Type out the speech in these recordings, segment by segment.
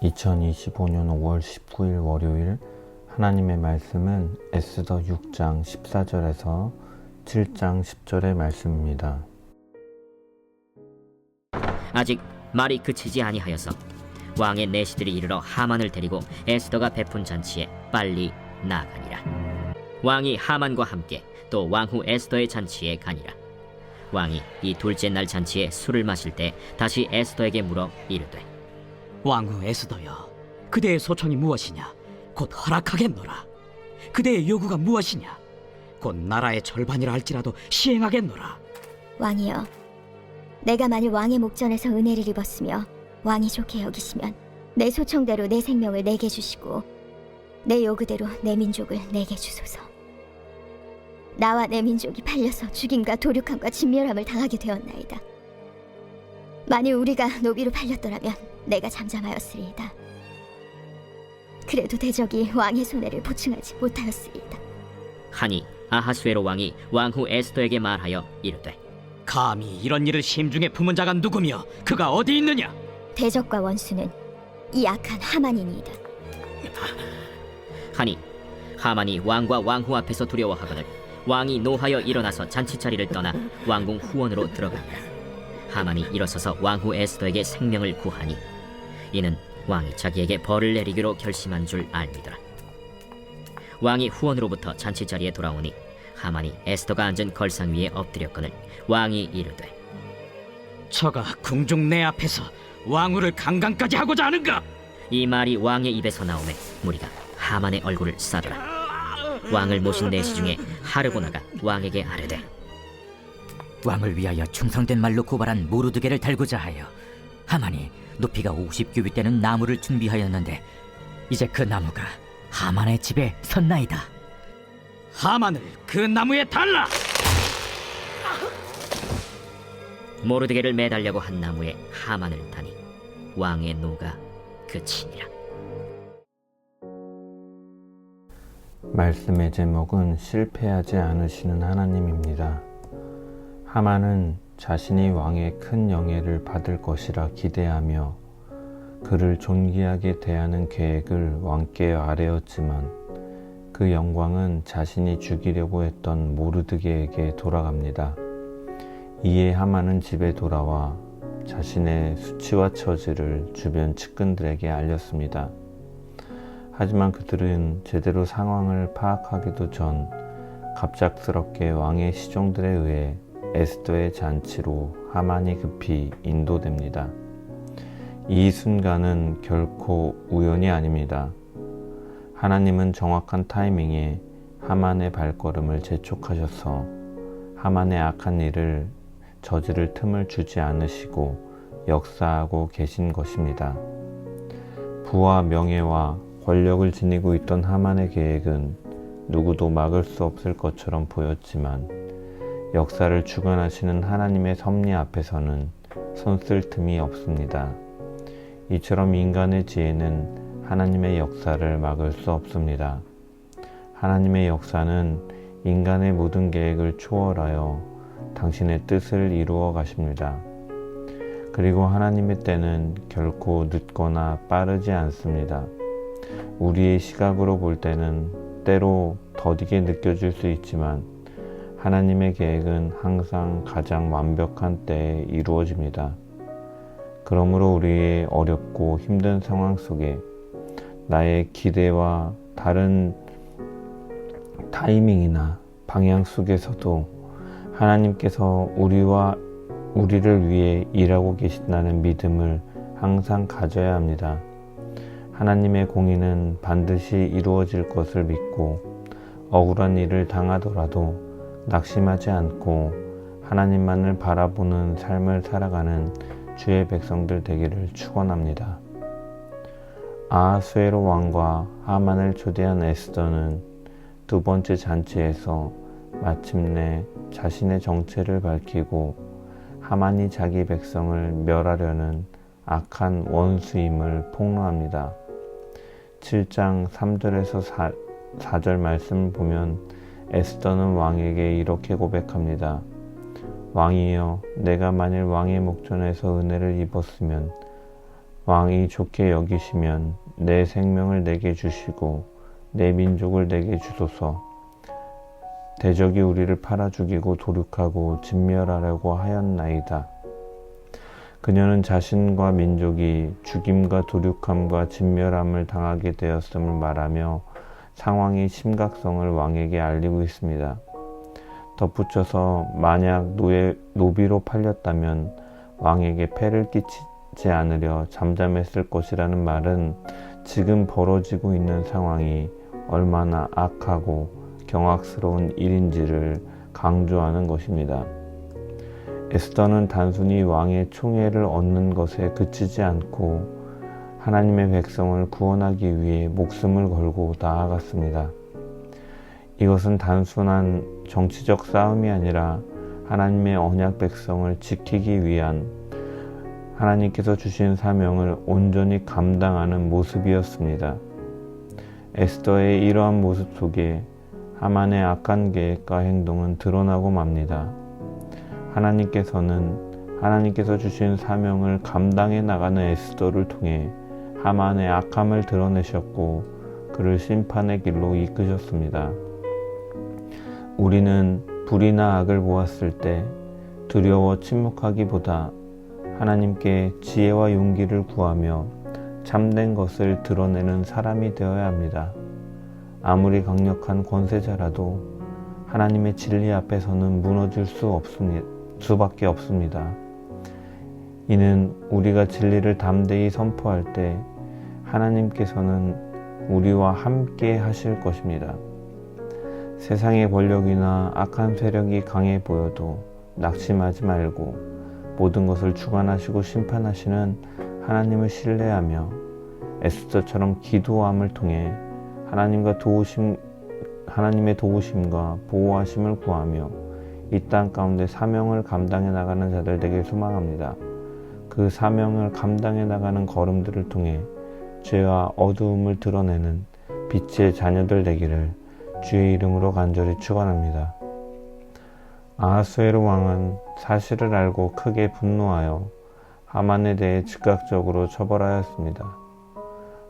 2025년 5월 19일 월요일 하나님의 말씀은 에스더 6장 14절에서 7장 10절의 말씀입니다. 아직 말이 그치지 아니하여서 왕의 내시들이 이르러 하만을 데리고 에스더가 베푼 잔치에 빨리 나아가니라. 왕이 하만과 함께 또 왕후 에스더의 잔치에 가니라. 왕이 이 둘째 날 잔치에 술을 마실 때 다시 에스더에게 물어 이르되, 왕후 에스더여, 그대의 소청이 무엇이냐? 곧 허락하겠노라. 그대의 요구가 무엇이냐? 곧 나라의 절반이라 할지라도 시행하겠노라. 왕이여, 내가 만일 왕의 목전에서 은혜를 입었으며 왕이 좋게 여기시면 내 소청대로 내 생명을 내게 주시고 내 요구대로 내 민족을 내게 주소서. 나와 내 민족이 팔려서 죽임과 도륙함과 진멸함을 당하게 되었나이다. 만일 우리가 노비로 팔렸더라면 내가 잠잠하였으리이다. 그래도 대적이 왕의 손해를 보충하지 못하였으리이다. 하니 아하수에로 왕이 왕후 에스더에게 말하여 이르되, 감히 이런 일을 심중에 품은 자가 누구며 그가 어디 있느냐? 대적과 원수는 이 악한 하만이니이다. 하니 하만이 왕과 왕후 앞에서 두려워하거늘 왕이 노하여 일어나서 잔치자리를 떠나 왕궁 후원으로 들어가니라. 하만이 일어서서 왕후 에스더에게 생명을 구하니 이는 왕이 자기에게 벌을 내리기로 결심한 줄 알미더라. 왕이 후원으로부터 잔치자리에 돌아오니 하만이 에스더가 앉은 걸상 위에 엎드렸거늘 왕이 이르되, 저가 궁중 내 앞에서 왕후를 강간까지 하고자 하는가? 이 말이 왕의 입에서 나오매 무리가 하만의 얼굴을 싸더라. 왕을 모신 내시 중에 하르보나가 왕에게 아뢰되, 왕을 위하여 충성된 말로 고발한 모르드게를 달고자 하여 하만이 높이가 50규빗 되는 나무를 준비하였는데 이제 그 나무가 하만의 집에 섰나이다. 하만을 그 나무에 달라! 모르드게를 매달려고 한 나무에 하만을 다니 왕의 노가 그치니라. 말씀의 제목은 실패하지 않으시는 하나님입니다. 하만은 자신이 왕의 큰 영예를 받을 것이라 기대하며 그를 존귀하게 대하는 계획을 왕께 아뢰었지만 그 영광은 자신이 죽이려고 했던 모르드게에게 돌아갑니다. 이에 하만은 집에 돌아와 자신의 수치와 처지를 주변 측근들에게 알렸습니다. 하지만 그들은 제대로 상황을 파악하기도 전 갑작스럽게 왕의 시종들에 의해 에스더의 잔치로 하만이 급히 인도됩니다. 이 순간은 결코 우연이 아닙니다. 하나님은 정확한 타이밍에 하만의 발걸음을 재촉하셔서 하만의 악한 일을 저지를 틈을 주지 않으시고 역사하고 계신 것입니다. 부와 명예와 권력을 지니고 있던 하만의 계획은 누구도 막을 수 없을 것처럼 보였지만 역사를 주관하시는 하나님의 섭리 앞에서는 손쓸 틈이 없습니다. 이처럼 인간의 지혜는 하나님의 역사를 막을 수 없습니다. 하나님의 역사는 인간의 모든 계획을 초월하여 당신의 뜻을 이루어 가십니다. 그리고 하나님의 때는 결코 늦거나 빠르지 않습니다. 우리의 시각으로 볼 때는 때로 더디게 느껴질 수 있지만 하나님의 계획은 항상 가장 완벽한 때에 이루어집니다. 그러므로 우리의 어렵고 힘든 상황 속에 나의 기대와 다른 타이밍이나 방향 속에서도 하나님께서 우리를 위해 일하고 계신다는 믿음을 항상 가져야 합니다. 하나님의 공의는 반드시 이루어질 것을 믿고 억울한 일을 당하더라도 낙심하지 않고 하나님만을 바라보는 삶을 살아가는 주의 백성들 되기를 축원합니다. 아하수에로 왕과 하만을 초대한 에스더는 두 번째 잔치에서 마침내 자신의 정체를 밝히고 하만이 자기 백성을 멸하려는 악한 원수임을 폭로합니다. 7장 3절에서 4절 말씀을 보면 에스더는 왕에게 이렇게 고백합니다. 왕이여, 내가 만일 왕의 목전에서 은혜를 입었으면 왕이 좋게 여기시면 내 생명을 내게 주시고 내 민족을 내게 주소서. 대적이 우리를 팔아 죽이고 도륙하고 진멸하려고 하였나이다. 그녀는 자신과 민족이 죽임과 도륙함과 진멸함을 당하게 되었음을 말하며 상황의 심각성을 왕에게 알리고 있습니다. 덧붙여서 만약 노비로 팔렸다면 왕에게 폐를 끼치지 않으려 잠잠했을 것이라는 말은 지금 벌어지고 있는 상황이 얼마나 악하고 경악스러운 일인지를 강조하는 것입니다. 에스더는 단순히 왕의 총애를 얻는 것에 그치지 않고 하나님의 백성을 구원하기 위해 목숨을 걸고 나아갔습니다. 이것은 단순한 정치적 싸움이 아니라 하나님의 언약 백성을 지키기 위한 하나님께서 주신 사명을 온전히 감당하는 모습이었습니다. 에스더의 이러한 모습 속에 하만의 악한 계획과 행동은 드러나고 맙니다. 하나님께서 주신 사명을 감당해 나가는 에스더를 통해 하만의 악함을 드러내셨고 그를 심판의 길로 이끄셨습니다. 우리는 불의나 악을 보았을 때 두려워 침묵하기보다 하나님께 지혜와 용기를 구하며 참된 것을 드러내는 사람이 되어야 합니다. 아무리 강력한 권세자라도 하나님의 진리 앞에서는 무너질 수밖에 없습니다. 이는 우리가 진리를 담대히 선포할 때 하나님께서는 우리와 함께 하실 것입니다. 세상의 권력이나 악한 세력이 강해 보여도 낙심하지 말고 모든 것을 주관하시고 심판하시는 하나님을 신뢰하며 에스더처럼 기도함을 통해 하나님의 도우심과 보호하심을 구하며 이 땅 가운데 사명을 감당해 나가는 자들 되길 소망합니다. 그 사명을 감당해 나가는 걸음들을 통해 죄와 어두움을 드러내는 빛의 자녀들 되기를 주의 이름으로 간절히 축원합니다. 아하수에로 왕은 사실을 알고 크게 분노하여 하만에 대해 즉각적으로 처벌하였습니다.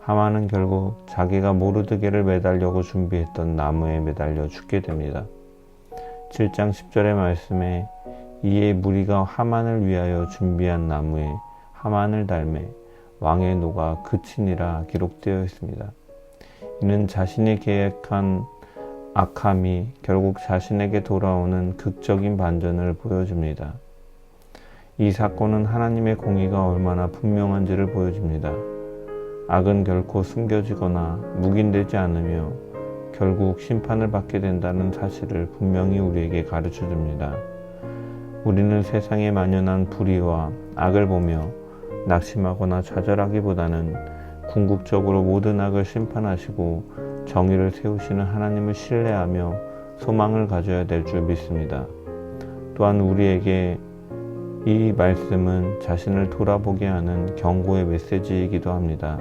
하만은 결국 자기가 모르드게를 매달려고 준비했던 나무에 매달려 죽게 됩니다. 7장 10절의 말씀에 이에 무리가 하만을 위하여 준비한 나무에 하만을 달매 왕의 노가 그치니라 기록되어 있습니다. 이는 자신이 계획한 악함이 결국 자신에게 돌아오는 극적인 반전을 보여줍니다. 이 사건은 하나님의 공의가 얼마나 분명한지를 보여줍니다. 악은 결코 숨겨지거나 묵인되지 않으며 결국 심판을 받게 된다는 사실을 분명히 우리에게 가르쳐줍니다. 우리는 세상에 만연한 불의와 악을 보며 낙심하거나 좌절하기보다는 궁극적으로 모든 악을 심판하시고 정의를 세우시는 하나님을 신뢰하며 소망을 가져야 될 줄 믿습니다. 또한 우리에게 이 말씀은 자신을 돌아보게 하는 경고의 메시지이기도 합니다.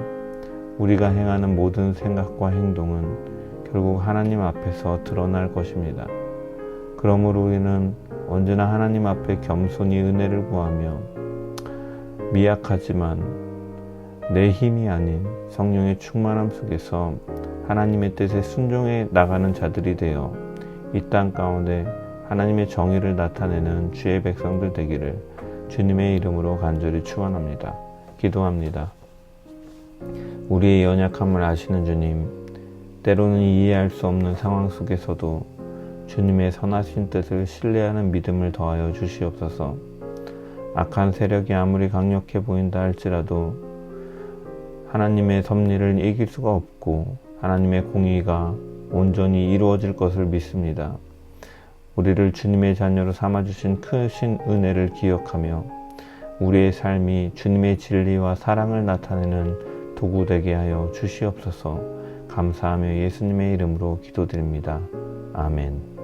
우리가 행하는 모든 생각과 행동은 결국 하나님 앞에서 드러날 것입니다. 그러므로 우리는 언제나 하나님 앞에 겸손히 은혜를 구하며 미약하지만 내 힘이 아닌 성령의 충만함 속에서 하나님의 뜻에 순종해 나가는 자들이 되어 이 땅 가운데 하나님의 정의를 나타내는 주의 백성들 되기를 주님의 이름으로 간절히 축원합니다. 기도합니다. 우리의 연약함을 아시는 주님, 때로는 이해할 수 없는 상황 속에서도 주님의 선하신 뜻을 신뢰하는 믿음을 더하여 주시옵소서. 악한 세력이 아무리 강력해 보인다 할지라도 하나님의 섭리를 이길 수가 없고 하나님의 공의가 온전히 이루어질 것을 믿습니다. 우리를 주님의 자녀로 삼아주신 크신 은혜를 기억하며 우리의 삶이 주님의 진리와 사랑을 나타내는 도구 되게 하여 주시옵소서. 감사하며 예수님의 이름으로 기도드립니다. 아멘.